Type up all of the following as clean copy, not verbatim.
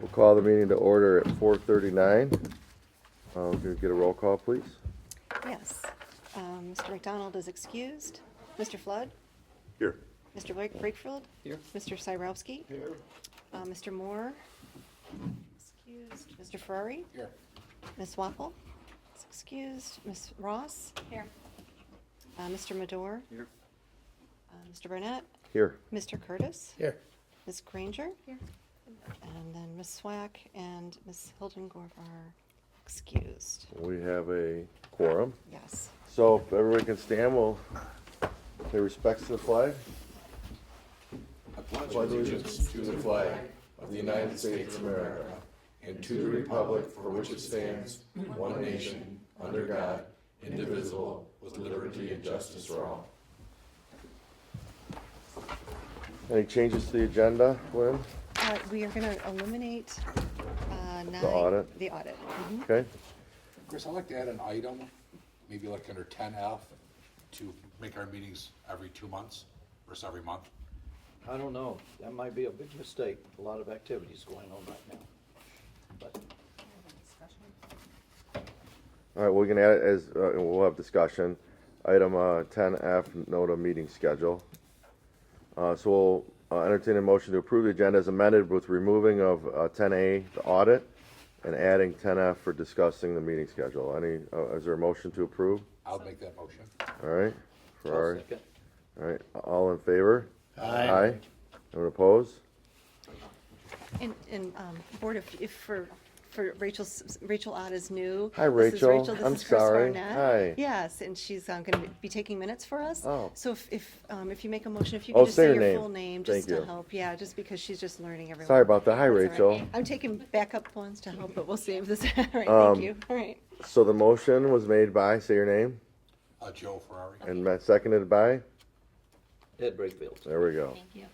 We'll call the meeting to order at 4:39. Can we get a roll call, please? Yes. Mr. McDonald is excused. Mr. Flood? Here. Mr. Brakefield? Here. Mr. Cyrowski? Here. Mr. Moore? Excused. Mr. Ferrari? Here. Ms. Waffle? Is excused. Ms. Ross? Here. Mr. Medor? Here. Mr. Burnett? Here. Mr. Curtis? Here. Ms. Granger? Here. And then Ms. Swack and Ms. Hildengorf are excused. We have a quorum. Yes. So if everybody can stand, we'll pay respects to the flag. I pledge allegiance to the flag of the United States of America and to the republic for which it stands, one nation, under God, indivisible, with liberty and justice for all. Any changes to the agenda, Lynn? We are going to eliminate nine. The audit? The audit. Mhm. Okay. Chris, I'd like to add an item, maybe like under 10F, to make our meetings every 2 months versus every month. I don't know, that might be a big mistake, a lot of activities going on right now. But All right, we're gonna add it as, and we'll have discussion. Item 10F, note of meeting schedule. So we'll entertain a motion to approve the agenda as amended with removing of 10A, the audit, and adding 10F for discussing the meeting schedule. Any, is there a motion to approve? I'll make that motion. All right, I'll Ferrari. second. All right, all in favor? Aye. Anyone opposed? And Board, if for Rachel Ott is new. Hi, This is Rachel. This I'm is Chris sorry. Barnett. Hi. Yes, and she's going to be taking minutes for us. Oh. So if you make a motion, if you Oh, could just say say your your name. full name, Thank just to you. help. Yeah, just because she's just learning everyone. Sorry about that. Hi, That's all right. Rachel. I'm taking backup ones to help, but we'll save this. All right, Um, thank you. All right. So the motion was made by, say your name, Joe Ferrari. and seconded by? Ed Brakefield. There we go. Thank you.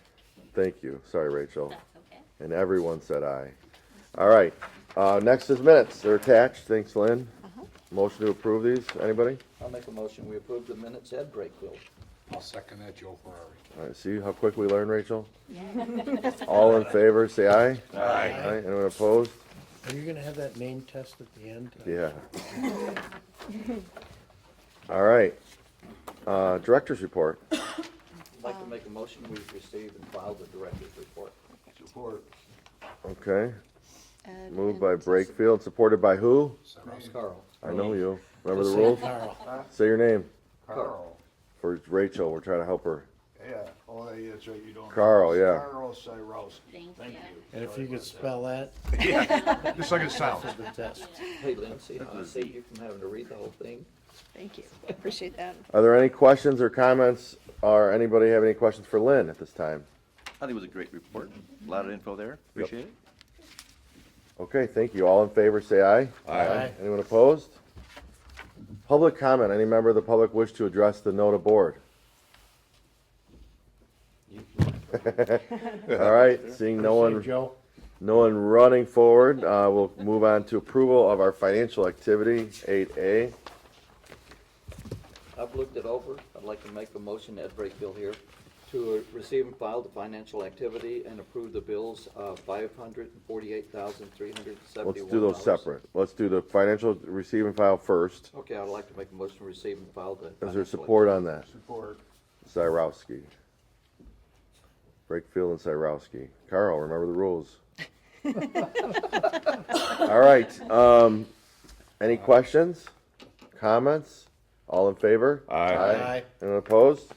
Thank you. Sorry, Rachel. That's okay. And everyone said aye. All right, next is minutes. They're attached. Thanks, Lynn. Motion to approve these. Anybody? I'll make a motion, we approve the minutes, Ed Brakefield. I'll second that, Joe Ferrari. All right, see how quick we learn, Rachel? All in favor, say aye. Aye. Anyone opposed? Are you gonna have that name test at the end? Yeah. All right. Director's report. I'd like to make a motion, we receive and file the director's report. Support. Okay. And- Moved by and- Brakefield, supported by who? Carl. I know you. Remember the Just say rules? Carl. Say your name. Carl. For Rachel, we're trying to help her. Yeah, oh, yeah, that's right, you don't. Carl, yeah. Carl Cyrowski. Thank you. And if you could spell that, Just like it sounds. for the test. Hey, Lynn, see how I saved you from having to read the whole thing? Thank you. Appreciate that. Are there any questions or comments, or anybody have any questions for Lynn at this time? I think it was a great report. A lot of info there. Appreciate it. Okay, thank you. All in favor, say aye. Aye. Anyone opposed? Public comment. Any member of the public wish to address the NOTA board? All right, seeing no Save one, Joe. no one running forward, we'll move on to approval of our financial activity, 8A. I've looked it over, I'd like to make a motion, Ed Brakefield here, to receive and file the financial activity and approve the bills of $548,371. Let's do those separate. Let's do the financial receive and file first. Okay, I'd like to make a motion to receive and file the. Is there financial support on that? Support. Cyrowski. Brakefield and Cyrowski. Carl, remember the rules. All right, any questions, comments? All in favor? Aye. Anyone opposed?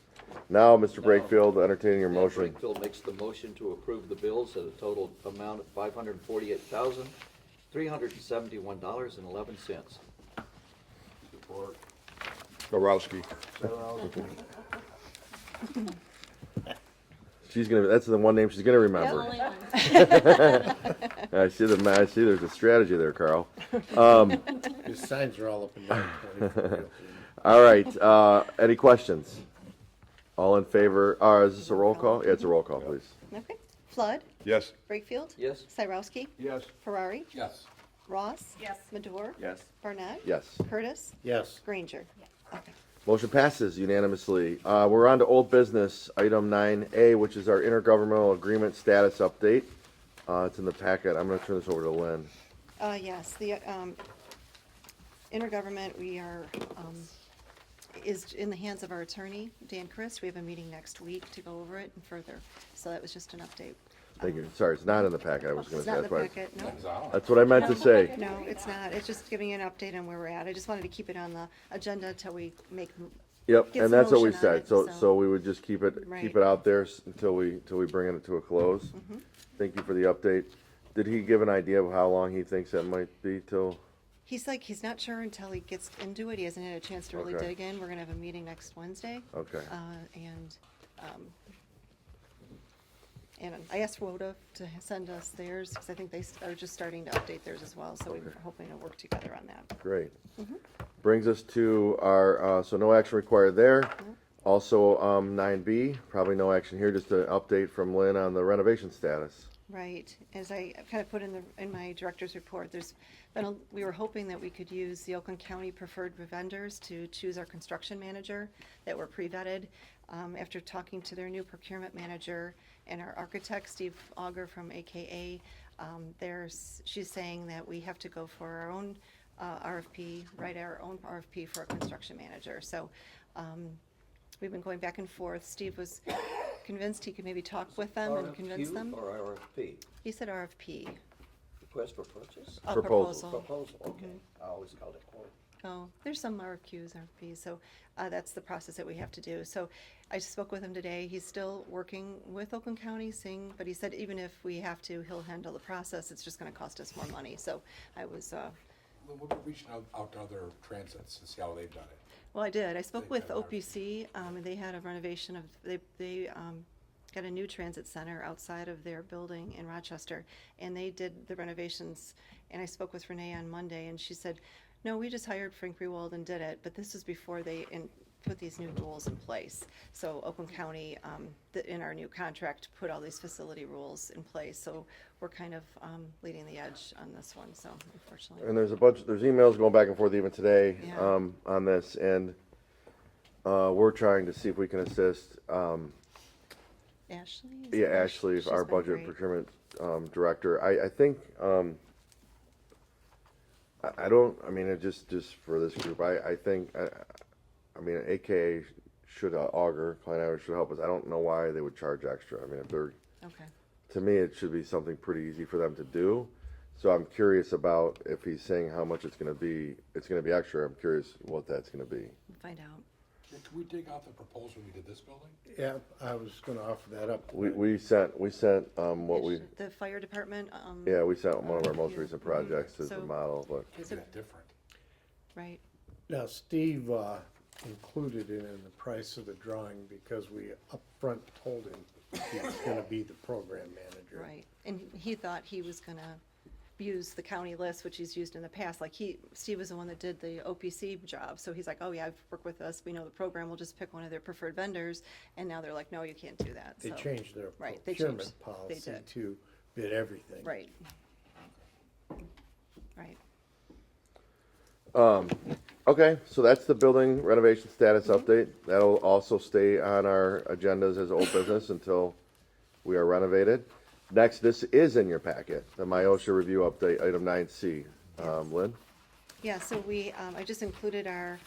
Now, Mr. Brakefield, entertaining your Ed motion. Brakefield makes the motion to approve the bills at a total amount of $548,371.11. Support. Borowski. She's gonna, that's the one name she's gonna remember. Only one. I see there's a strategy there, Carl. His signs are all up and down. 24. All right, any questions? All in favor, is this a roll call? Yeah, it's a roll call, please. Okay. Flood? Yes. Brakefield? Yes? Cyrowski? Yes. Ferrari? Yes. Ross? Yes. Medor? Yes. Barnett? Yes. Curtis? Yes. Granger? Okay. Motion passes unanimously. We're on to old business, item 9A, which is our intergovernmental agreement status update. It's in the packet. I'm gonna turn this over to Lynn. Yes, the intergovernment, we are, is in the hands of our attorney, Dan Christ. We have a meeting next week to go over it and further. So that was just an update. Thank you. Sorry, it's not in the packet. I was gonna It's say, not in that's the why. packet, no. That's out. That's what I meant to say. No, it's not. It's just giving you an update on where we're at. I just wanted to keep it on the agenda until we make, Yep, Get and some that's what we motion on said. it, So so- we would just keep it Right. out there until we bring it to a close. Mm-hmm. Thank you for the update. Did he give an idea of how long he thinks that might be till? he's like, he's not sure until he gets into it. He hasn't had a chance to really Okay. dig in. We're gonna have a meeting next Wednesday. Okay. And I asked WODA to send us theirs, because I think they are just starting to update theirs as well, so we're Okay. hoping to work together on that. Great. Brings us to our, so no action required there. Also, 9B, probably no action here, just an update from Lynn on the renovation status. Right, as I kind of put in my director's report, there's been, we were hoping that we could use the Oakland County preferred vendors to choose our construction manager that were pre-vetted. After talking to their new procurement manager and our architect, Steve Auger from AKA, she's saying that we have to go for our own RFP, write our own RFP for a construction manager. So we've been going back and forth. Steve was convinced he could maybe talk with them and convince them. RFQ or RFP? He said RFP. Request for purchase? A Proposal. Proposal, okay. I always called it quote. Oh, there's some RFQs, RFPs, so that's the process that we have to do. So I spoke with him today. He's still working with Oakland County, but he said even if we have to, he'll handle the process. It's just gonna cost us more money. So I was, We'll be reaching out to other transits to see how they've done it. well, I did. I spoke with They have OPC, and they had a renovation of, they got a new transit center outside of their building in Rochester, and they did the renovations. And I spoke with Renee on Monday, and she said, no, we just hired Frank Rewald and did it, but this was before they put these new rules in place. So Oakland County, in our new contract, put all these facility rules in place. So we're kind of leading the edge on this one, so unfortunately. And there's there's emails going back and forth even today Yeah. on this, and we're trying to see if we can assist. Ashley? Is Yeah, it Ashley, She's our been budget great. procurement director. I think, I don't, I mean, it just for this group, I think, I mean, AKA should, Auger, Klein Auger should help us. I don't know why they would charge extra. I mean, if they're, Okay, to me, it should be something pretty easy for them to do. So I'm curious about if he's saying how much it's gonna be extra. I'm curious what that's gonna be. we'll find out. Can we take out the proposal we did this building? Yeah, I was gonna offer that up. We sent, what we, The fire department, yeah, we sent one of our most Yeah. recent projects as the So- model, but. Can't be that different. right, Now, Steve included it in the price of the drawing because we upfront told him he was gonna be the program manager. right. And he thought he was gonna use the county list, which he's used in the past. Like Steve was the one that did the OPC job, so he's like, oh yeah, I've worked with us, we know the program, we'll just pick one of their preferred vendors. And now they're like, no, you can't do that, They so. changed their Right, they procurement changed- they policy did. to bid everything. Right. Right. Okay, so that's the building renovation status update. That'll also stay on our agendas as old business until we are renovated. Next, this is in your packet, the Myosha review update, item 9C. Lynn? Yeah, so I just included our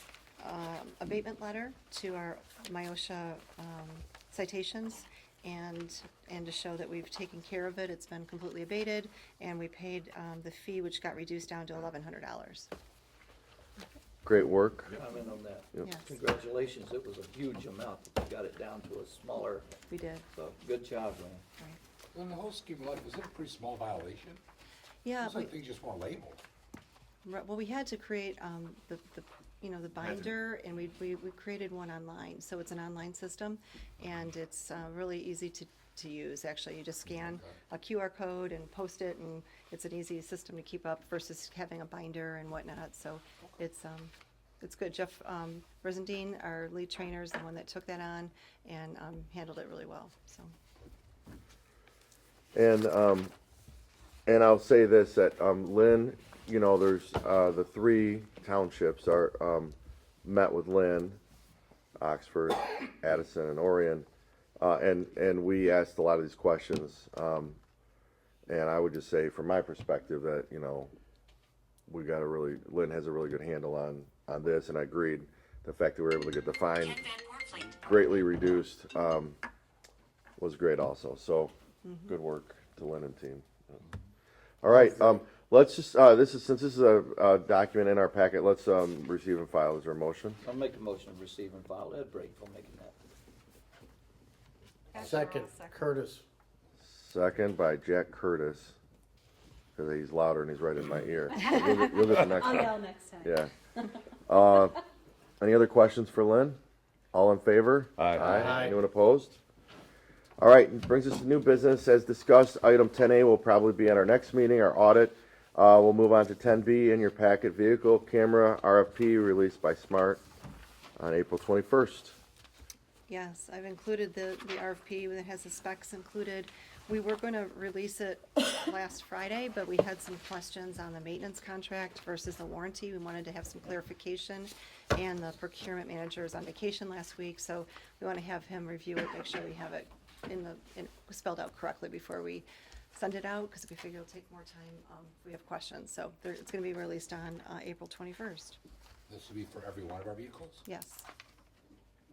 abatement letter to our Myosha citations, and to show that we've taken care of it. It's been completely abated, and we paid the fee, which got reduced down to $1,100. Great work. Comment on that. Yes, Congratulations, it was a huge amount, but you got it down to a smaller, we did, so good job, Lynn. right. Well, in the whole scheme of life, is it a pretty small violation? Yeah, Those things just weren't labeled. well, we had to create the binder, and we created one online. So it's an online system, and it's really easy to use. Actually, you just scan a QR code and post it, and it's an easy system to keep up versus having a binder and whatnot. So it's good. Jeff Rosendine, our lead trainer, is the one that took that on and handled it really well. So And I'll say this, that Lynn, there's the three townships are met with Lynn, Oxford, Addison, and Orion, and we asked a lot of these questions, And I would just say, from my perspective, that, you know, Lynn has a really good handle on this, and I agreed. The fact that we were able to get the fine greatly reduced, was great also. So, good work to Lynn and team. All right, let's just, since this is a document in our packet, let's, receive and file. Is there a motion? I'll make a motion to receive and file. Ed Brakeville making that. Second, Curtis. Second by Jack Curtis, because he's louder and he's right in my ear. You'll get the next I'll one. yell next time. Yeah. Any other questions for Lynn? All in favor? Aye. Anyone opposed? All right, brings us to new business. As discussed, item 10A will probably be at our next meeting, our audit. We'll move on to 10B in your packet, vehicle camera RFP released by Smart on April 21st. Yes, I've included the RFP that has the specs included. We were going to release it last Friday, but we had some questions on the maintenance contract versus the warranty. We wanted to have some clarification, and the procurement manager is on vacation last week, so we want to have him review it, make sure we have it spelled out correctly before we send it out, because we figure it'll take more time if we have questions. So it's going to be released on April 21st. This will be for every one of our vehicles? Yes.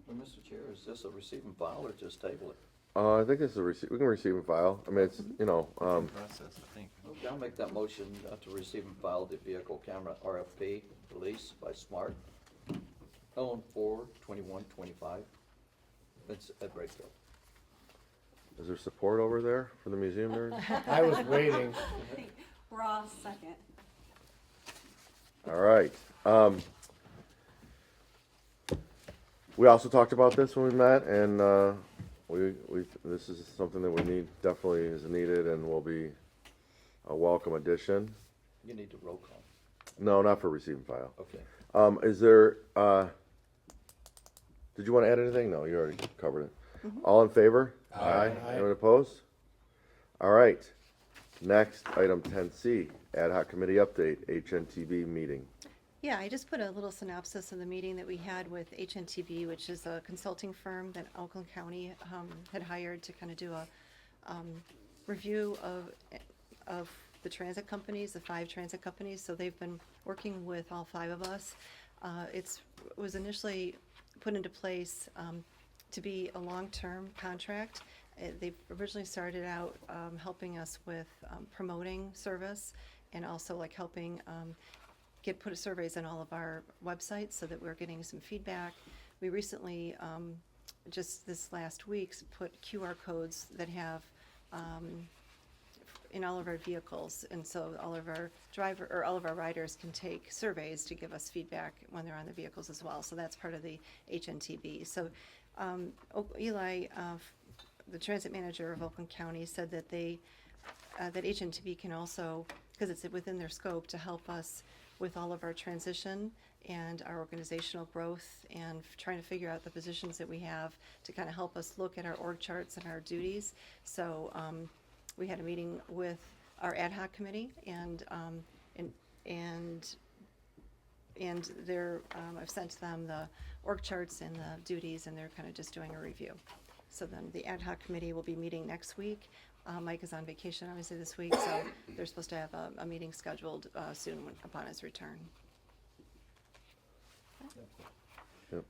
Well, Mr. Chair, is this a receive and file or just table it? I think this is we can receive and file. I mean, it's, you know, Process, I think. Okay, I'll make that motion to receive and file the vehicle camera RFP release by Smart. 04/21/25. It's Ed Brakeville. is there support over there for the museum nerds? I was waiting. Ross, second. All right. We also talked about this when we met, and this is something that we need, definitely is needed, and will be a welcome addition. You need to roll call. No, not for receive and file. Okay. Is there, did you want to add anything? No, you already covered it. All in favor? Aye. Anyone opposed? All right. Next, item 10C, ad hoc committee update, HNTB meeting. Yeah, I just put a little synopsis of the meeting that we had with HNTB, which is a consulting firm that Oakland County had hired to kind of do a review of the transit companies, the 5 transit companies. So they've been working with all 5 of us. It was initially put into place to be a long-term contract. They originally started out helping us with promoting service, and also like helping put surveys on all of our websites so that we're getting some feedback. We recently, just this last week, put QR codes that have in all of our vehicles, and so all of our riders can take surveys to give us feedback when they're on the vehicles as well. So that's part of the HNTB. So Eli, the transit manager of Oakland County, said that that HNTB can also, because it's within their scope, to help us with all of our transition and our organizational growth, and trying to figure out the positions that we have to kind of help us look at our org charts and our duties. So we had a meeting with our ad hoc committee, and I've sent them the org charts and the duties, and they're kind of just doing a review. So then the ad hoc committee will be meeting next week. Mike is on vacation obviously this week, so they're supposed to have a meeting scheduled soon upon his return.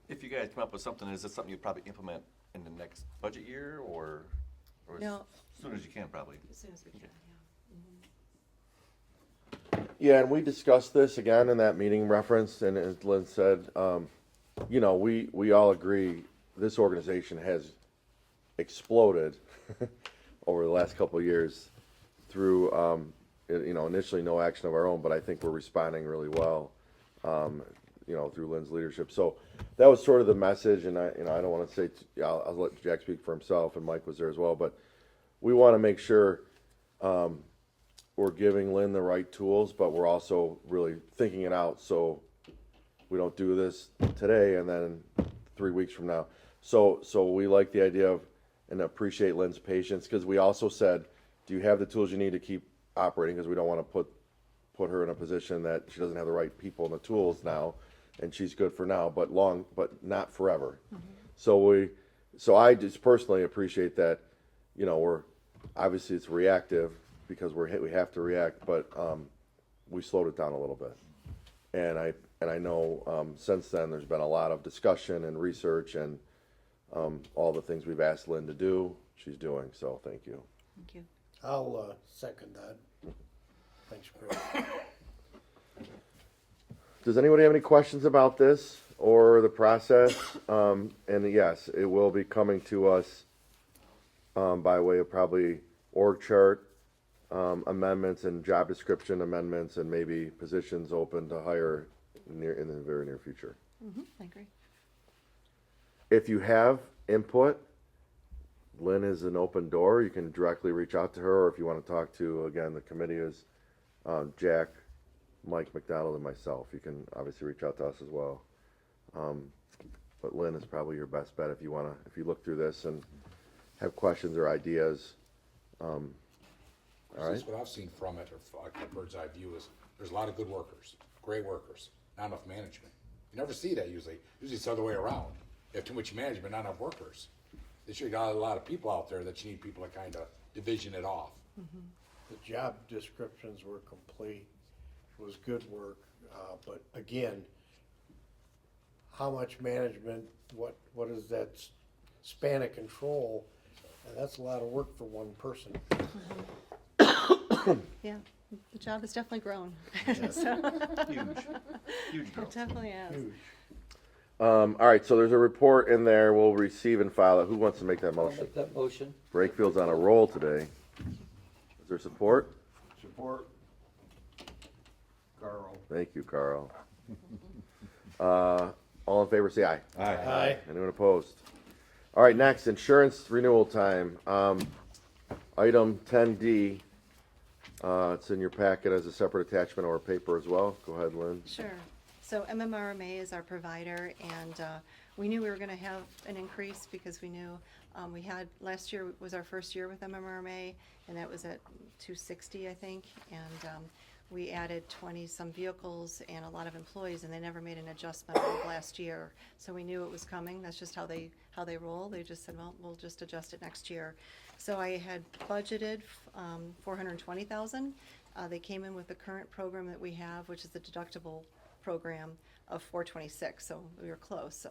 If you guys come up with something, is this something you'd probably implement in the next budget year, or No. as soon as you can, probably? As soon as we can, yeah. Yeah, and we discussed this again in that meeting reference, and as Lynn said, you know, we all agree this organization has exploded over the last couple of years through, you know, initially no action of our own, but I think we're responding really well, you know, through Lynn's leadership. So that was sort of the message, and I don't want to say, I'll let Jack speak for himself, and Mike was there as well, but we want to make sure we're giving Lynn the right tools, but we're also really thinking it out so we don't do this today and then 3 weeks from now. So we like the idea of, and appreciate Lynn's patience, because we also said, do you have the tools you need to keep operating? Because we don't want to put her in a position that she doesn't have the right people and the tools now, and she's good for now, but not forever. Mm-hmm. So I just personally appreciate that, you know, obviously it's reactive, because we have to react, but, we slowed it down a little bit. And I know, since then, there's been a lot of discussion and research and, all the things we've asked Lynn to do, she's doing, so thank you. Thank you. I'll, second that. Thanks, Chris. Does anybody have any questions about this or the process? And yes, it will be coming to us by way of probably org chart amendments and job description amendments and maybe positions open to hire in the very near future. I agree. If you have input, Lynn is an open door. You can directly reach out to her, or if you want to talk to, again, the committee is Jack, Mike McDonald, and myself. You can obviously reach out to us as well. But Lynn is probably your best bet if you look through this and have questions or ideas. All right. That's what I've seen from it, or like a bird's eye view, is there's a lot of good workers, great workers, not enough management. You never see that usually. Usually it's the other way around. You have too much management, not enough workers. This year you got a lot of people out there that you need people to kind of division it off. The job descriptions were complete, it was good work, but again, how much management, what is that span of control? And that's a lot of work for one person. Yeah, the job has definitely grown. Huge, huge It growth. definitely has. Huge. All right, so there's a report in there. We'll receive and file it. Who wants to make that I'll motion? make that motion. Breakfield's on a roll today. Is there support? Support. Carl. Thank you, Carl. All in favor, say aye. Aye. Anyone opposed? All right, next, insurance renewal time. Item 10D, it's in your packet as a separate attachment or paper as well. Go ahead, Lynn. Sure. So MMRMA is our provider, and we knew we were going to have an increase because we knew we had, last year was our first year with MMRMA, and that was at 260, I think. And we added 20-some vehicles and a lot of employees, and they never made an adjustment all of last year. So we knew it was coming. That's just how they roll. They just said, well, we'll just adjust it next year. So I had budgeted $420,000. They came in with the current program that we have, which is the deductible program of $426, so we were close.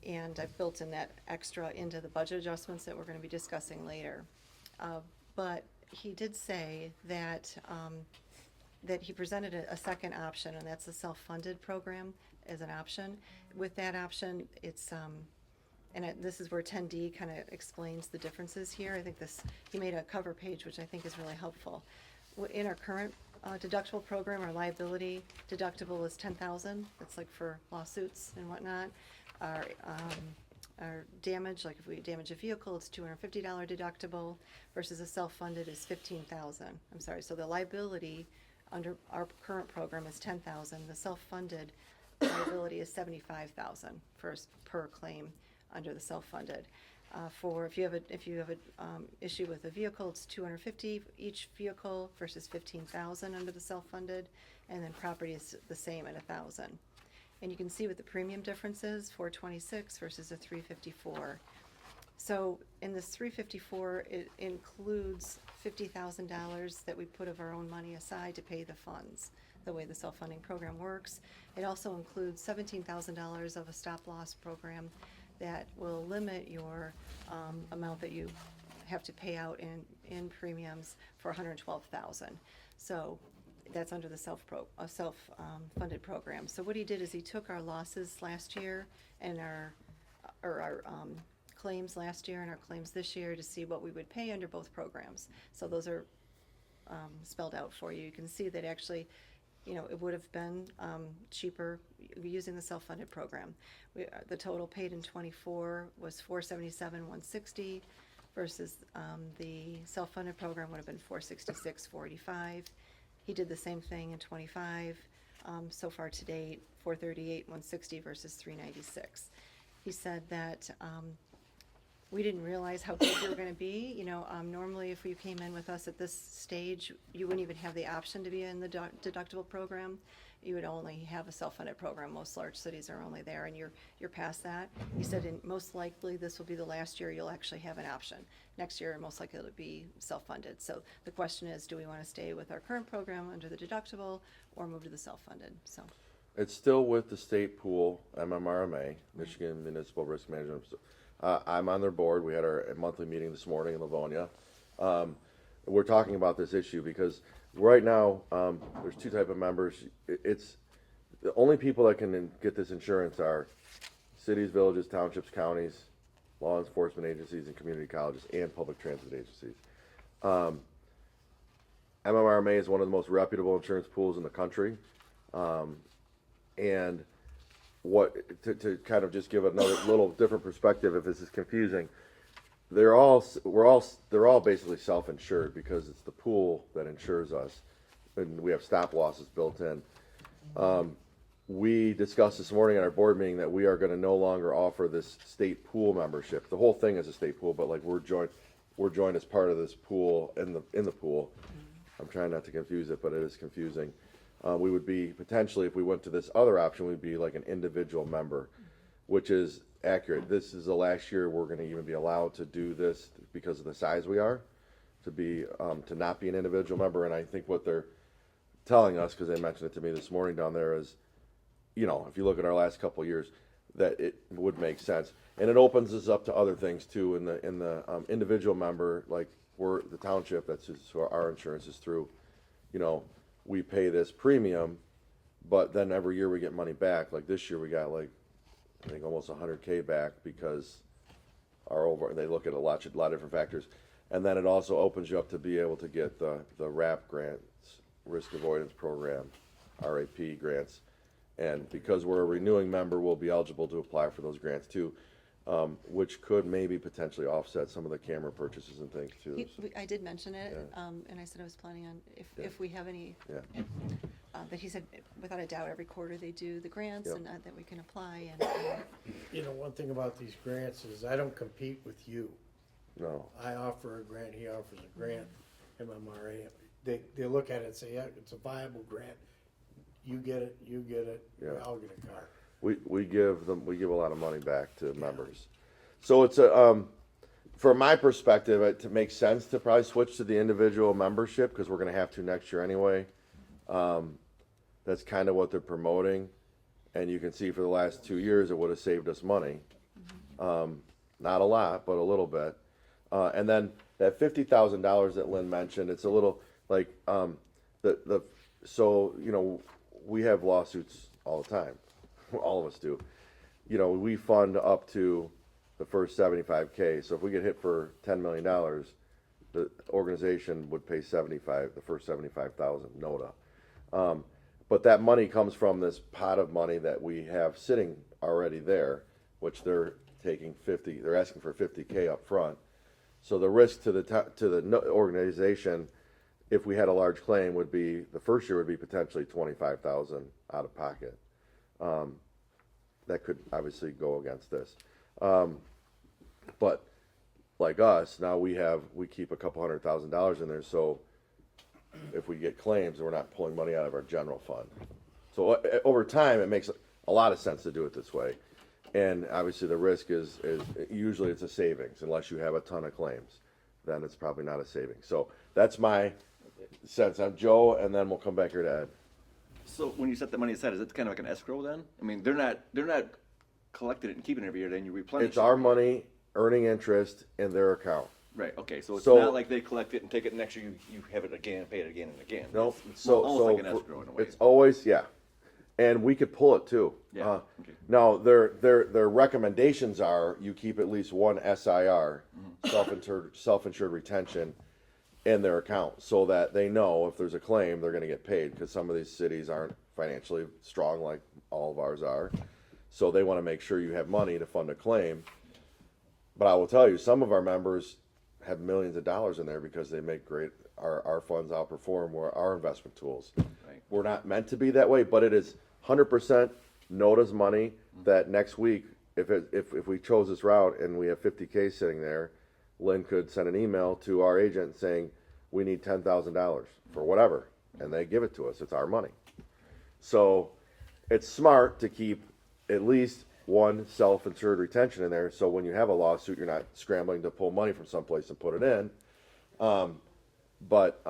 And I've built in that extra into the budget adjustments that we're going to be discussing later. But he did say that that he presented a second option, and that's a self-funded program as an option. With that option, it's this is where 10D kind of explains the differences here. I think he made a cover page, which I think is really helpful. In our current deductible program, our liability deductible is $10,000. That's like for lawsuits and whatnot. Our damage, like if we damage a vehicle, it's $250 deductible versus a self-funded is $15,000. I'm sorry, so the liability under our current program is $10,000. The self-funded liability is $75,000 per claim under the self-funded. If you have a issue with a vehicle, it's $250 each vehicle versus $15,000 under the self-funded, and then property is the same at $1,000. And you can see what the premium difference is, $426 versus a $354. So in this $354, it includes $50,000 that we put of our own money aside to pay the funds, the way the self-funding program works. It also includes $17,000 of a stop-loss program that will limit your amount that you have to pay out in premiums for $112,000. So that's under the self-funded program. So what he did is he took our losses last year and our claims last year and our claims this year to see what we would pay under both programs. So those are spelled out for you. You can see that actually, it would have been cheaper using the self-funded program. The total paid in '24 was $477,160 versus the self-funded program would have been $466,485. He did the same thing in '25. So far to date, $438,160 versus $396. He said that we didn't realize how big we were gonna be, normally if you came in with us at this stage, you wouldn't even have the option to be in the deductible program. You would only have a self-funded program. Most large cities are only there, and you're past that. He said, and most likely this will be the last year you'll actually have an option. Next year, most likely it'll be self-funded. So the question is, do we wanna stay with our current program under the deductible or move to the self-funded, so. It's still with the state pool, MMRMA, Michigan Municipal Risk Management. I'm on their board. We had our monthly meeting this morning in Livonia. We're talking about this issue because right now, there's two type of members. It's the only people that can get this insurance are cities, villages, townships, counties, law enforcement agencies, and community colleges, and public transit agencies. MMRMA is one of the most reputable insurance pools in the country. And to kind of just give another little different perspective, if this is confusing, they're all basically self-insured because it's the pool that insures us, and we have stop losses built in. We discussed this morning at our board meeting that we are going to no longer offer this state pool membership. The whole thing is a state pool, but like we're joined as part of this pool in the pool. I'm trying not to confuse it, but it is confusing. We would be potentially, if we went to this other option, we'd be like an individual member, which is accurate. This is the last year we're going to even be allowed to do this because of the size we are, to not be an individual member. And I think what they're telling us, because they mentioned it to me this morning down there, is, if you look at our last couple of years, that it would make sense. And it opens us up to other things too. In the individual member, like we're the township, that's just who our insurance is through. We pay this premium, but then every year we get money back. Like this year we got I think almost $100K back because they look at a lot of different factors. And then it also opens you up to be able to get the RAP grants, Risk Avoidance Program, RAP grants. And because we're a renewing member, we'll be eligible to apply for those grants too, which could maybe potentially offset some of the camera purchases and things too. I did mention it, Yeah. And I said I was planning on, if we have any, but he said, without a doubt, every quarter they do the grants Yep. and that we can apply, and, One thing about these grants is I don't compete with you. No. I offer a grant, he offers a grant, MMRA. They look at it and say, yeah, it's a viable grant. You get it, Yeah. I'll get a car. We give a lot of money back to members. So it's from my perspective, it makes sense to probably switch to the individual membership because we're going to have to next year anyway. That's kind of what they're promoting, and you can see for the last 2 years it would have saved us money. Not a lot, but a little bit. And then that $50,000 that Lynn mentioned, it's a little like we have lawsuits all the time. All of us do. We fund up to the first $75K. So if we get hit for $10 million, the organization would pay the first $75,000 NOTA. But that money comes from this pot of money that we have sitting already there, which they're they're asking for $50K up front. So the risk to the organization, if we had a large claim, would be the first year would be potentially $25,000 out of pocket. That could obviously go against this. But like us, now we keep a couple $100,000 in there, so if we get claims, we're not pulling money out of our general fund. So over time, it makes a lot of sense to do it this way. And obviously the risk is usually it's a savings, unless you have a ton of claims, then it's probably not a savings. So that's my sense. I'm Joe, and then we'll come back here to Ed. So when you set the money aside, is it kind of like an escrow then? I mean, they're not collecting it and keeping it every year, then you replenish It's it. our money earning interest in their account. Right, okay, so it's So- not like they collect it and take it next year, you have it again, pay it again and again. No, It's almost like an for- escrow in a way. It's always, and we could pull it too. Yeah, okay. Now, their recommendations are you keep at least one SIR, self-insured retention, in their account so that they know if there's a claim, they're going to get paid, because some of these cities aren't financially strong like all of ours are. So they want to make sure you have money to fund a claim. But I will tell you, some of our members have millions of dollars in there because they make our funds outperform our investment tools. Right. We're not meant to be that way, but it is 100% NOTA's money that next week if we chose this route and we have 50K sitting there, Lynn could send an email to our agent saying, we need $10,000 for whatever, and they give it to us. It's our money. So it's smart to keep at least one self-insured retention in there, so when you have a lawsuit, you're not scrambling to pull money from someplace and put it in. But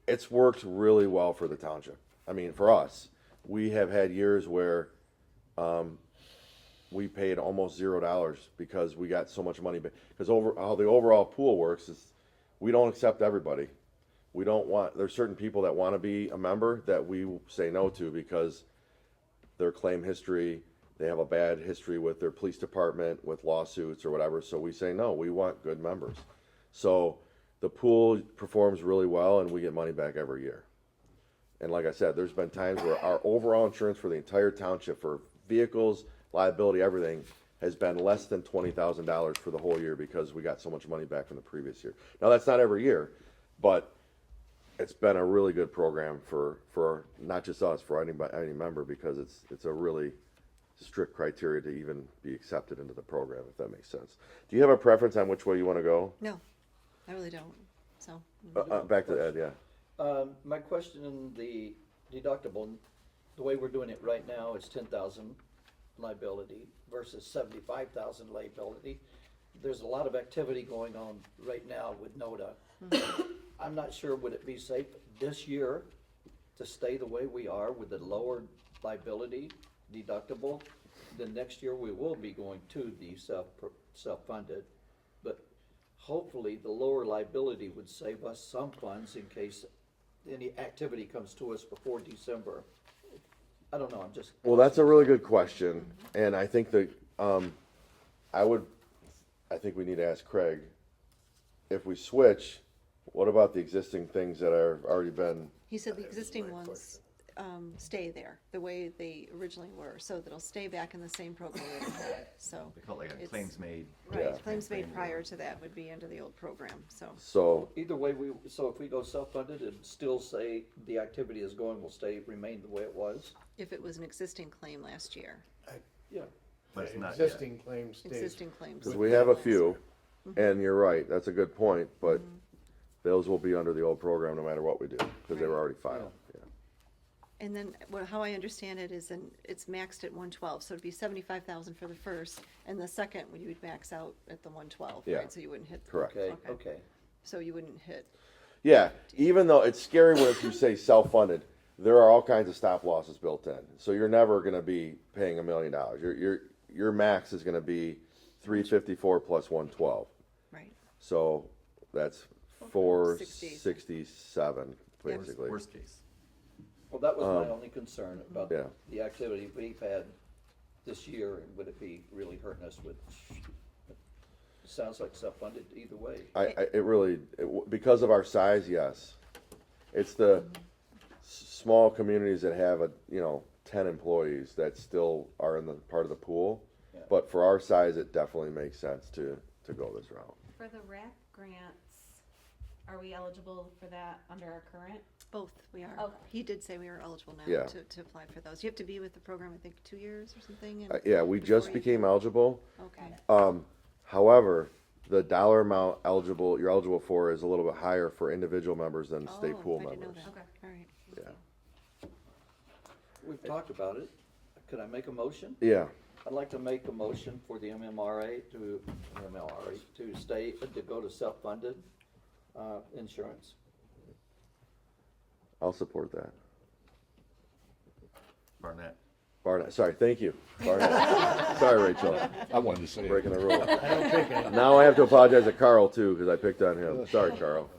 it's worked really well for the township. I mean, for us, we have had years where we paid almost $0 because we got so much money. Because how the overall pool works is we don't accept everybody. We don't want, there's certain people that want to be a member that we say no to because their claim history, they have a bad history with their police department, with lawsuits or whatever. So we say no, we want good members. So the pool performs really well and we get money back every year. And like I said, there's been times where our overall insurance for the entire township for vehicles, liability, everything has been less than $20,000 for the whole year because we got so much money back from the previous year. Now that's not every year, but it's been a really good program for not just us, for any member, because it's a really strict criteria to even be accepted into the program, if that makes sense. Do you have a preference on which way you want to go? No, I really don't, so. Back to Ed, yeah. My question in the deductible, the way we're doing it right now is 10,000 liability versus 75,000 liability. There's a lot of activity going on right now with NODA. I'm not sure, would it be safe this year to stay the way we are with the lower liability deductible? Then next year we will be going to the self-funded, but hopefully the lower liability would save us some funds in case any activity comes to us before December. I don't know, I'm just. Well, that's a really good question, and I think that I think we need to ask Craig, if we switch, what about the existing things that are already been? He said the existing ones stay there, the way they originally were, so that'll stay back in the same program that we had, so. They call it like a it's- claims made. Yeah. Right, claims made prior to that would be under the old program, so. So, Either way, so if we go self-funded and still say the activity is going, will remain the way it was? If it was an existing claim last year, Yeah. But it's not. Existing claims stays. existing claims. because we have a few, and you're right, that's a good point, but those will be under the old program no matter what we do, because they were already filed, yeah. And then, how I understand it is, it's maxed at 112, so it'd be 75,000 for the first, and the second, you would max out at the 112, Yeah. right? So you wouldn't hit. Correct. Okay. So you wouldn't hit, Yeah, even though it's scary when you say self-funded, there are all kinds of stop losses built in. So you're never going to be paying $1 million. Your max is going to be 354 plus 112. right? So that's 467 Yeah. basically. Worst case. Well, that was my only concern about Yeah. the activity we've had this year, and would it be really hurting us with, it sounds like self-funded either way. Because of our size, yes. It's the small communities that have 10 employees that still are in the part of the pool. Yeah. But for our size, it definitely makes sense to go this route. For the RAC grants, are we eligible for that under our current? Both, we are. Okay. He did say we were eligible now Yeah. to apply for those. You have to be with the program, I think, 2 years or something? Yeah, we just before you became can- eligible. Okay, However, the dollar amount you're eligible for is a little bit higher for individual members than state Oh, pool I didn't know members. that. Okay. All right. Yeah. We've talked about it. Could I make a motion? Yeah. I'd like to make a motion for the MMRA to stay, to go to self-funded, insurance. I'll support that. Barnett. Sorry, thank you. Barnett. Sorry, Rachel. I wanted to say it. Breaking the rule. I don't think it. Now I have to apologize to Carl too, because I picked on him. Sorry, Carl.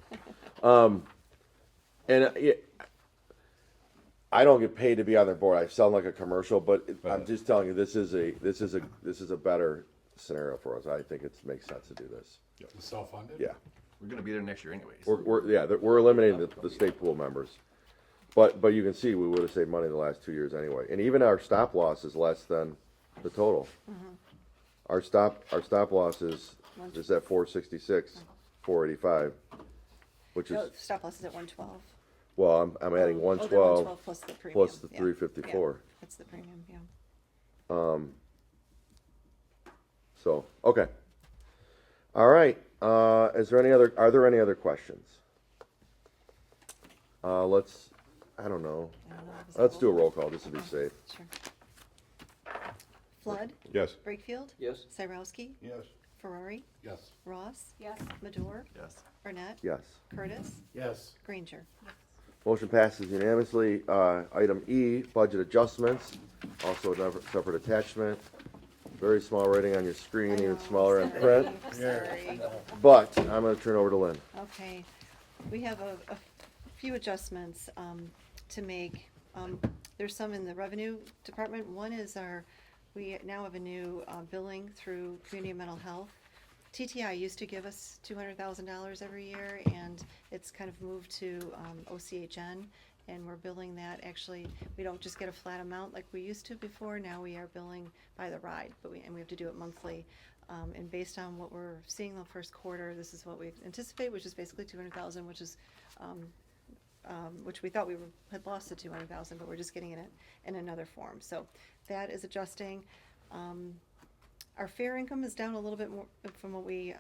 I don't get paid to be on their board. I sound like a commercial, but I'm just telling you, this is a better scenario for us. I think it makes sense to do this. The self-funded? Yeah. We're gonna be there next year anyways. We're eliminating the state pool members. But you can see we would have saved money the last 2 years anyway. And even our stop loss is less than the total. Our stop loss is at 466, 485, which No, is, stop loss is at 112. well, I'm adding Oh, the 112 plus the premium. plus the yeah. 354. Yeah, that's the premium, yeah. So, okay. All right, are there any other questions? I don't know. I don't know, is it Let's do a roll call, just to be Oh, safe. Sure. Flood, Yes. Brakefield, Yes? Cyrowski, Yes. Ferrari, Yes. Ross, Yes. Madore, Yes. Arnett, Yes. Curtis, Yes, Granger. Motion passes unanimously. Item E, budget adjustments, also another separate attachment. Very small writing on your screen, I even know, smaller in sorry, print. Sorry. But I'm gonna turn over to Lynn. Okay, we have a few adjustments to make. There's some in the revenue department. One is we now have a new billing through community mental health. TTI used to give us $200,000 every year, and it's kind of moved to OCHN, and we're billing that. Actually, we don't just get a flat amount like we used to before. Now we are billing by the ride, and we have to do it monthly. And based on what we're seeing the first quarter, this is what we anticipate, which is basically 200,000, which is which we thought had lost the 200,000, but we're just getting it in another form. So that is adjusting. Our fare income is down a little bit more from what we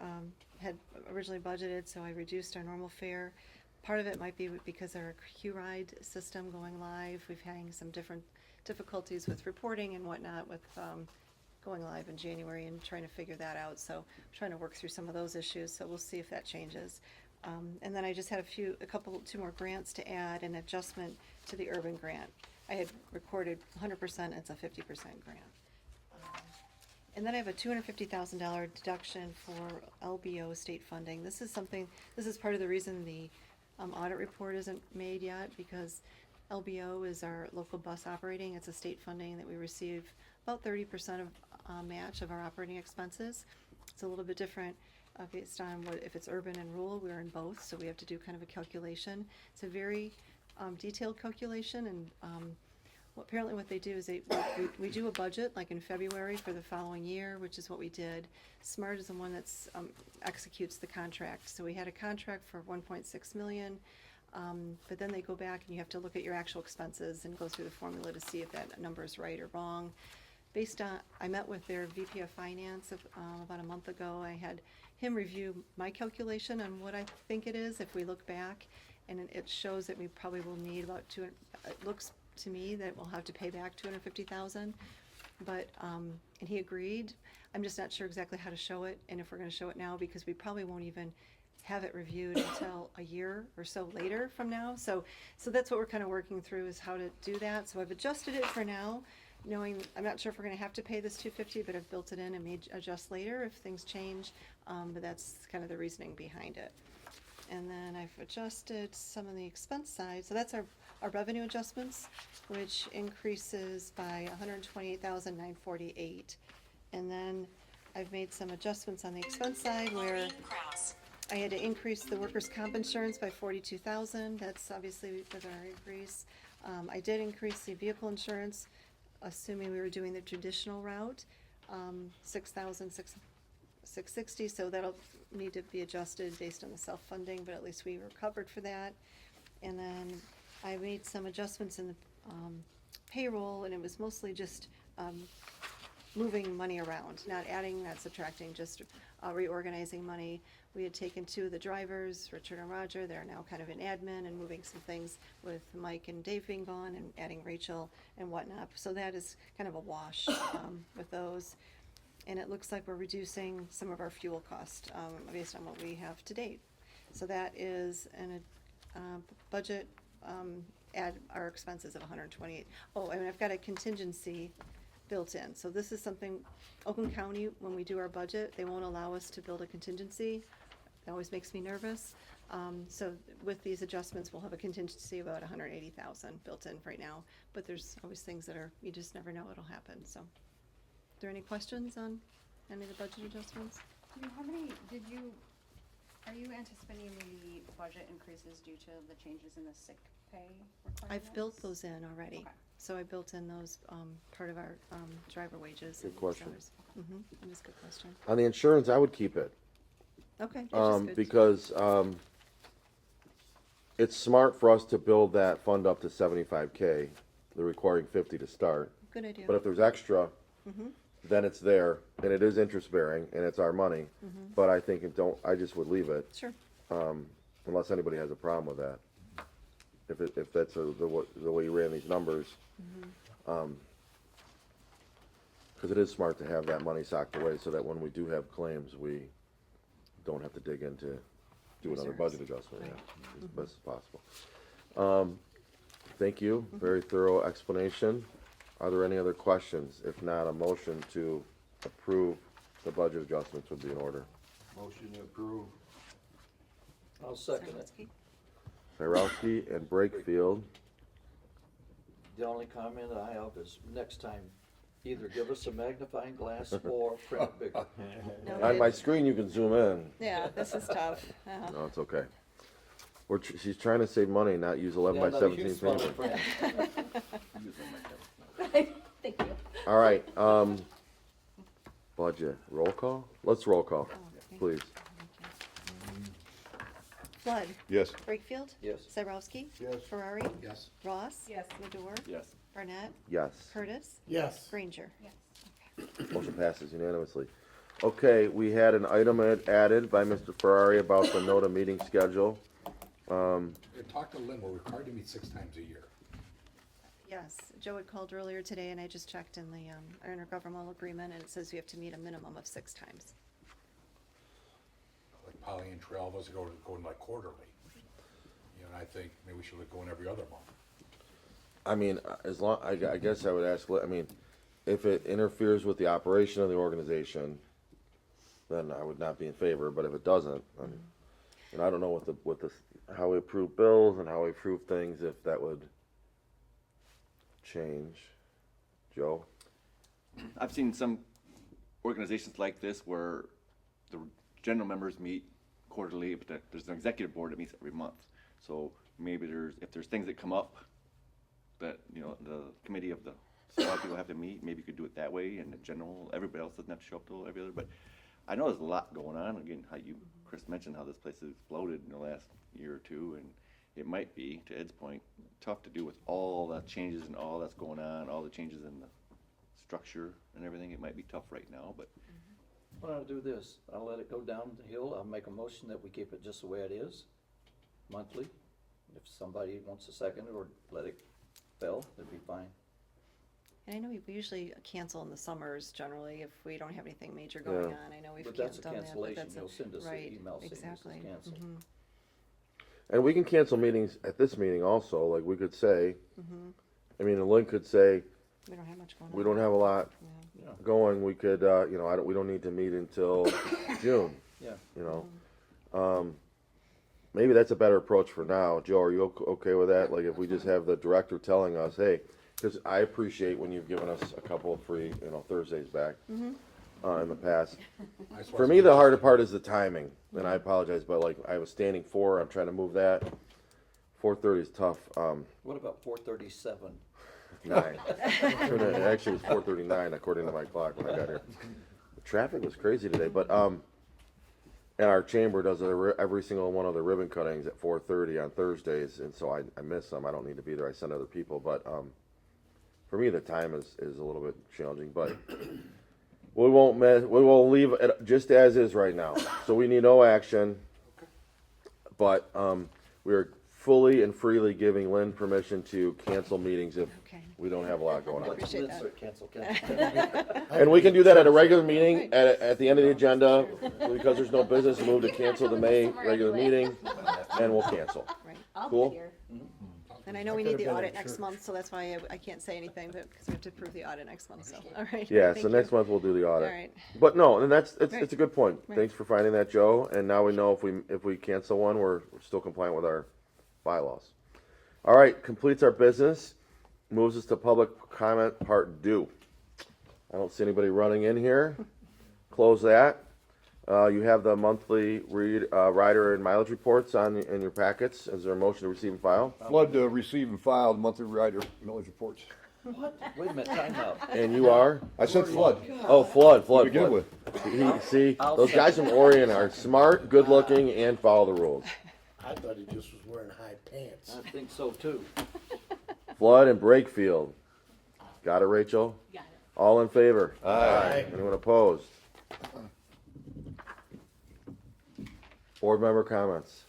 had originally budgeted, so I reduced our normal fare. Part of it might be because our Q-Ride system going live, we've having some different difficulties with reporting and whatnot with going live in January and trying to figure that out. So I'm trying to work through some of those issues, so we'll see if that changes. And then I just had two more grants to add, an adjustment to the urban grant. I had recorded 100%, it's a 50% grant. And then I have a $250,000 deduction for LBO state funding. This is part of the reason the audit report isn't made yet, because LBO is our local bus operating. It's a state funding that we receive about 30% of match of our operating expenses. It's a little bit different based on if it's urban and rural. We're in both, so we have to do kind of a calculation. It's a very detailed calculation, and apparently what they do is we do a budget like in February for the following year, which is what we did. SMART is the one that executes the contract. So we had a contract for 1.6 million, but then they go back and you have to look at your actual expenses and go through the formula to see if that number is right or wrong. I met with their VP of Finance about a month ago. I had him review my calculation on what I think it is if we look back, and it shows that we probably will need about it looks to me that we'll have to pay back 250,000, but and he agreed. I'm just not sure exactly how to show it, and if we're going to show it now, because we probably won't even have it reviewed until a year or so later from now. So that's what we're kind of working through, is how to do that. So I've adjusted it for now, knowing I'm not sure if we're going to have to pay this 250, but I've built it in and may adjust later if things change. But that's kind of the reasoning behind it. And then I've adjusted some of the expense side. So that's our revenue adjustments, which increases by 128,948. And then I've made some adjustments on the expense side where I had to increase the workers' comp insurance by 42,000. That's obviously because of our increase. I did increase the vehicle insurance, assuming we were doing the traditional route, 6,660. So that'll need to be adjusted based on the self-funding, but at least we were covered for that. And then I made some adjustments in the payroll, and it was mostly just moving money around, not adding, not subtracting, just reorganizing money. We had taken two of the drivers, Richard and Roger. They're now kind of in admin and moving some things with Mike and Dave being gone and adding Rachel and whatnot. So that is kind of a wash with those. And it looks like we're reducing some of our fuel cost based on what we have to date. So that is a budget add our expenses of 128. Oh, and I've got a contingency built in. So this is something, Oakland County, when we do our budget, they won't allow us to build a contingency. That always makes me nervous. So with these adjustments, we'll have a contingency of about 180,000 built in right now. But there's always things that you just never know what'll happen. So, are there any questions on any of the budget adjustments? Are you anticipating the budget increases due to the changes in the sick pay requirements? I've built those in already. Okay. So I built in those part of our driver wages. Good and question. salaries. That is a good question. On the insurance, I would keep it. Okay, that's just good. Because it's smart for us to build that fund up to 75K, the requiring 50 to start. Good idea. But if there's extra, then it's there, and it is interest bearing, and it's our money. But I think I just would leave it, Sure. unless anybody has a problem with that. If that's the way you ran these numbers. Because it is smart to have that money socked away so that when we do have claims, we don't have to dig into, do another Reserves. budget adjustment, as best as possible. Thank you, very thorough explanation. Are there any other questions? If not, a motion to approve the budget adjustments would be in order. Motion to approve. I'll second it. Sarowski? Cyrowski and Brakefield. The only comment I have is next time, either give us a magnifying glass or print it bigger. On my screen, you can zoom in. Yeah, this is tough. No, it's okay. She's trying to save money, not use 11 by Yeah, no, 17 huge small paper. print. Thank you. All right, budget, roll call? Let's roll call, please. Flood? Yes. Brakefield? Yes. Cyrowski? Yes. Ferrari? Yes. Ross? Yes. Madore? Yes. Barnett? Yes, Curtis? Yes. Granger? motion passes unanimously. Okay, we had an item added by Mr. Ferrari about the NOTA meeting schedule. We talked to Lynn, we're required to meet 6 times a year. Yes, Joe had called earlier today, and I just checked in the intergovernmental agreement, and it says we have to meet a minimum of 6 times. Like Polly and Trail, those are going like quarterly. You know, and I think maybe we should look going every other month. I mean, as long, I guess I would ask, I mean, if it interferes with the operation of the organization, then I would not be in favor, but if it doesn't, and I don't know how we approve bills and how we approve things, if that would change. Joe? I've seen some organizations like this where the general members meet quarterly, but there's an executive board that meets every month. So maybe if there's things that come up that, you know, the committee of the small people have to meet, maybe you could do it that way, and the general, everybody else doesn't have to show up till every other, but I know there's a lot going on. Again, Chris mentioned how this place has exploded in the last year or two, and it might be, to Ed's point, tough to do with all the changes and all that's going on, all the changes in the structure and everything. It might be tough right now, but Well, I'll do this. I'll let it go down the hill. I'll make a motion that we keep it just the way it is, monthly. If somebody wants a second or let it fail, that'd be fine. And I know we usually cancel in the summers generally if we don't have anything major going Yeah. on. I know we've But that's a done that, but cancellation. that's You'll send us an right, email saying this is exactly. canceled. Mhm. And we can cancel meetings at this meeting also, like we could say, I mean, Lynn could say, We don't have much going on. we don't have a lot Yeah. going, we could, you know, we don't need to meet until June, Yeah. you know? Maybe that's a better approach for now. Joe, are you okay with that? Like if we just have the director telling us, hey, because I appreciate when you've given us a couple of free, you know, Thursdays back in the past. For me, the harder part is the timing, and I apologize, but like I was standing 4, I'm trying to move that. 4:30 is tough. What about 4:37? 9. Actually, it was 4:39 according to my clock when I got here. The traffic was crazy today, but and our chamber does every single one of the ribbon cuttings at 4:30 on Thursdays, and so I miss them. I don't need to be there. I send other people, but for me, the time is a little bit challenging, but. We will leave it just as is right now. So we need no action. But we are fully and freely giving Lynn permission to cancel meetings if Okay. we don't have a lot going on. Appreciate Let's that. cancel. And we can do that at a regular meeting, at the end of the agenda, because there's no business, move to cancel the May regular meeting, and we'll cancel. Right. I'll Cool. be here. And I know we could've need the been audit at next church. month, so that's why I can't say anything, but, because we have to approve the audit next month, so, all right. Yeah, Thank so you. next month we'll do the audit. All right. But no, and it's Right. a good point. Right. Thanks for finding that, Joe. And now we know if we cancel one, we're still compliant with our bylaws. All right, completes our business. Moves us to public comment part due. I don't see anybody running in here. Close that. You have the monthly rider and mileage reports in your packets. Is there a motion to receive and file? Flood to receive and file the monthly rider millage reports. What? Wait a minute, time out. And you are? I said flood Oh, flood. to begin with. See, those guys from Orion are smart, good-looking, and follow the rules. I thought he just was wearing high pants. I think so too. Flood and Brakefield. Got it, Rachel? Got All in favor? Aye. Anyone opposed? Board member comments.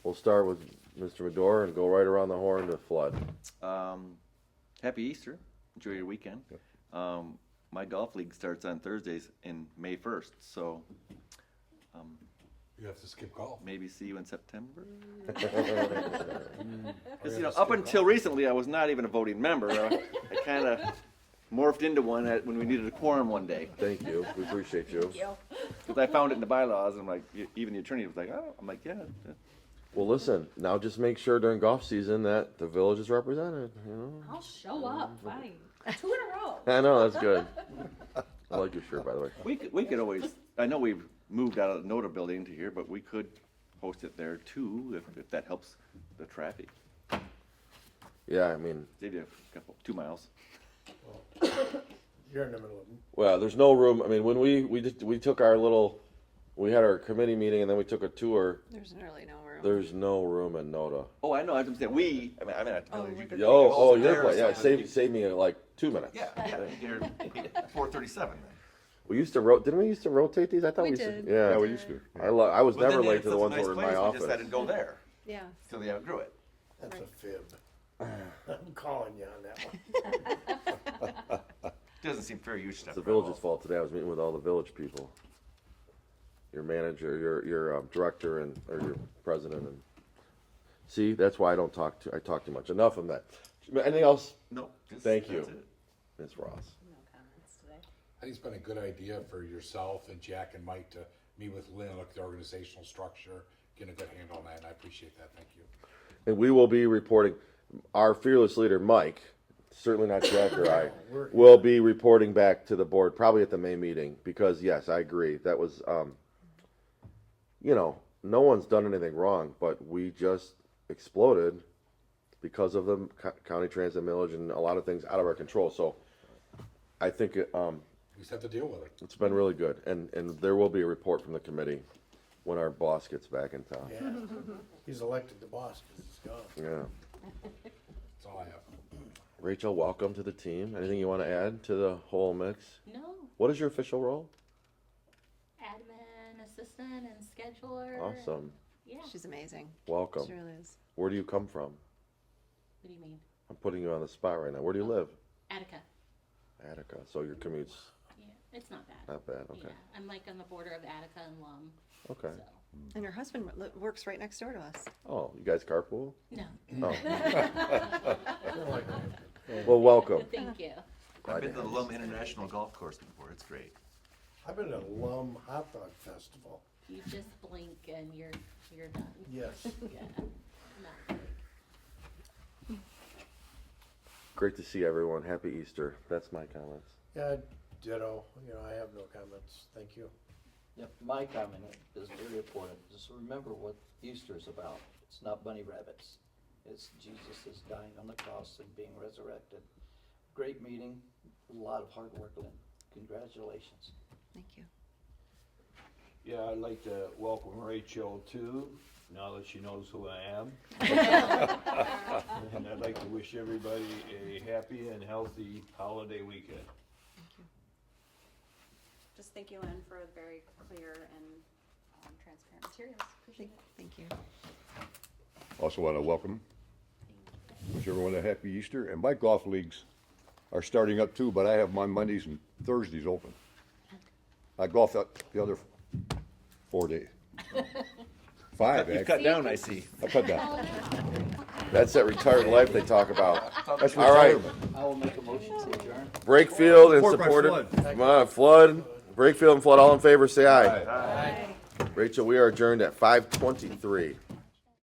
We'll start with Mr. Medora and go right around the horn to Flood. Happy Easter. Enjoy your weekend. My golf league starts on Thursdays in May 1st, so You have to skip golf. maybe see you in September. Because, up until recently, I was not even a voting member. I kind of morphed into one when we needed a quorum one day. Thank you. We appreciate you. Because I found it in the bylaws, and I'm like, even the attorney was like, oh, I'm like, yeah. Well, listen, now just make sure during golf season that the village is represented, I'll show up, fine. 2 in a row. I know, that's good. I like your shirt, by the way. We could always, I know we've moved out of the NOTA building to here, but we could host it there too, if that helps the traffic. Yeah, I mean, Save you a couple, 2 miles. You're in the middle of them. well, there's no room. I mean, when we took our little, we had our committee meeting and then we took a tour. There's really no room. There's no room in NOTA. Oh, I know, I was saying, Oh, your place. Yeah, save me like 2 minutes. Yeah, you're 4:37 then. We used to didn't we used to rotate these? I thought we used did. to. Yeah, Yeah, we used to. I was But never then they late had to the such a ones nice that were in place, my we office. just had to go there Yeah. till they outgrew it. That's a fib. I'm calling you on that one. Doesn't seem fair, you should have. It's the village's fault today. I was meeting with all the village people. Your manager, your director, or your president, and see, that's why I talk too much. Enough of that. Anything else, No. Thank you. that's it. Ms. Ross? No comments today. I think it's been a good idea for yourself and Jack and Mike to meet with Lynn, look at the organizational structure, get a good handle on that, and I appreciate that, thank you. And we will be reporting. Our fearless leader, Mike, certainly not Jack or I, will be reporting back to the board probably at the May meeting because yes, I agree. That was, no one's done anything wrong, but we just exploded because of the county transit millage and a lot of things out of our control. So I think We just have to deal with it. it's been really good. And there will be a report from the committee when our boss gets back in town. Yeah. He's elected the boss because he's gone. Yeah. That's all I have. Rachel, welcome to the team. Anything you want to add to the whole mix? No, What is your official role? admin, assistant, and scheduler. Awesome. Yeah. She's amazing. Welcome. She really is. Where do you come from? What do you mean? I'm putting you on the spot right now. Where do you live? Attica. Attica. So your commute's Yeah, it's not bad. not bad. Okay. Yeah, I'm like on the border of Attica and Lum. Okay. So And her husband works right next door to us. Oh, you guys carpool? no, Oh. Well, welcome. thank you. I've been to the Lum International Golf Course before, it's great. I've been to Lum Hot Dog Festival. You just blink and you're done. Yes. Yeah. Not big. Great to see everyone. Happy Easter. That's my comments. Yeah, ditto. I have no comments. Thank you. Yep, my comment is very important. Just remember what Easter is about. It's not bunny rabbits. It's Jesus is dying on the cross and being resurrected. Great meeting, a lot of hard work, Lynn. Congratulations. Thank you. Yeah, I'd like to welcome Rachel too, now that she knows who I am. And I'd like to wish everybody a happy and healthy holiday weekend. Just thank you, Lynn, for very clear and transparent materials. Appreciate it. Thank you. Also want to welcome, wish everyone a happy Easter. And my golf leagues are starting up too, but I have my Mondays and Thursdays open. I golfed the other 4 days. 5, You've actually. cut down, I see. I cut down. That's that retired life they talk about. That's All right. retirement. I will make a motion to adjourn. Brakefield and Support by supported. Flood. Come on, Flood. Brakefield and Flood. All in favor, say aye. Aye. Rachel, we are adjourned at 5:23.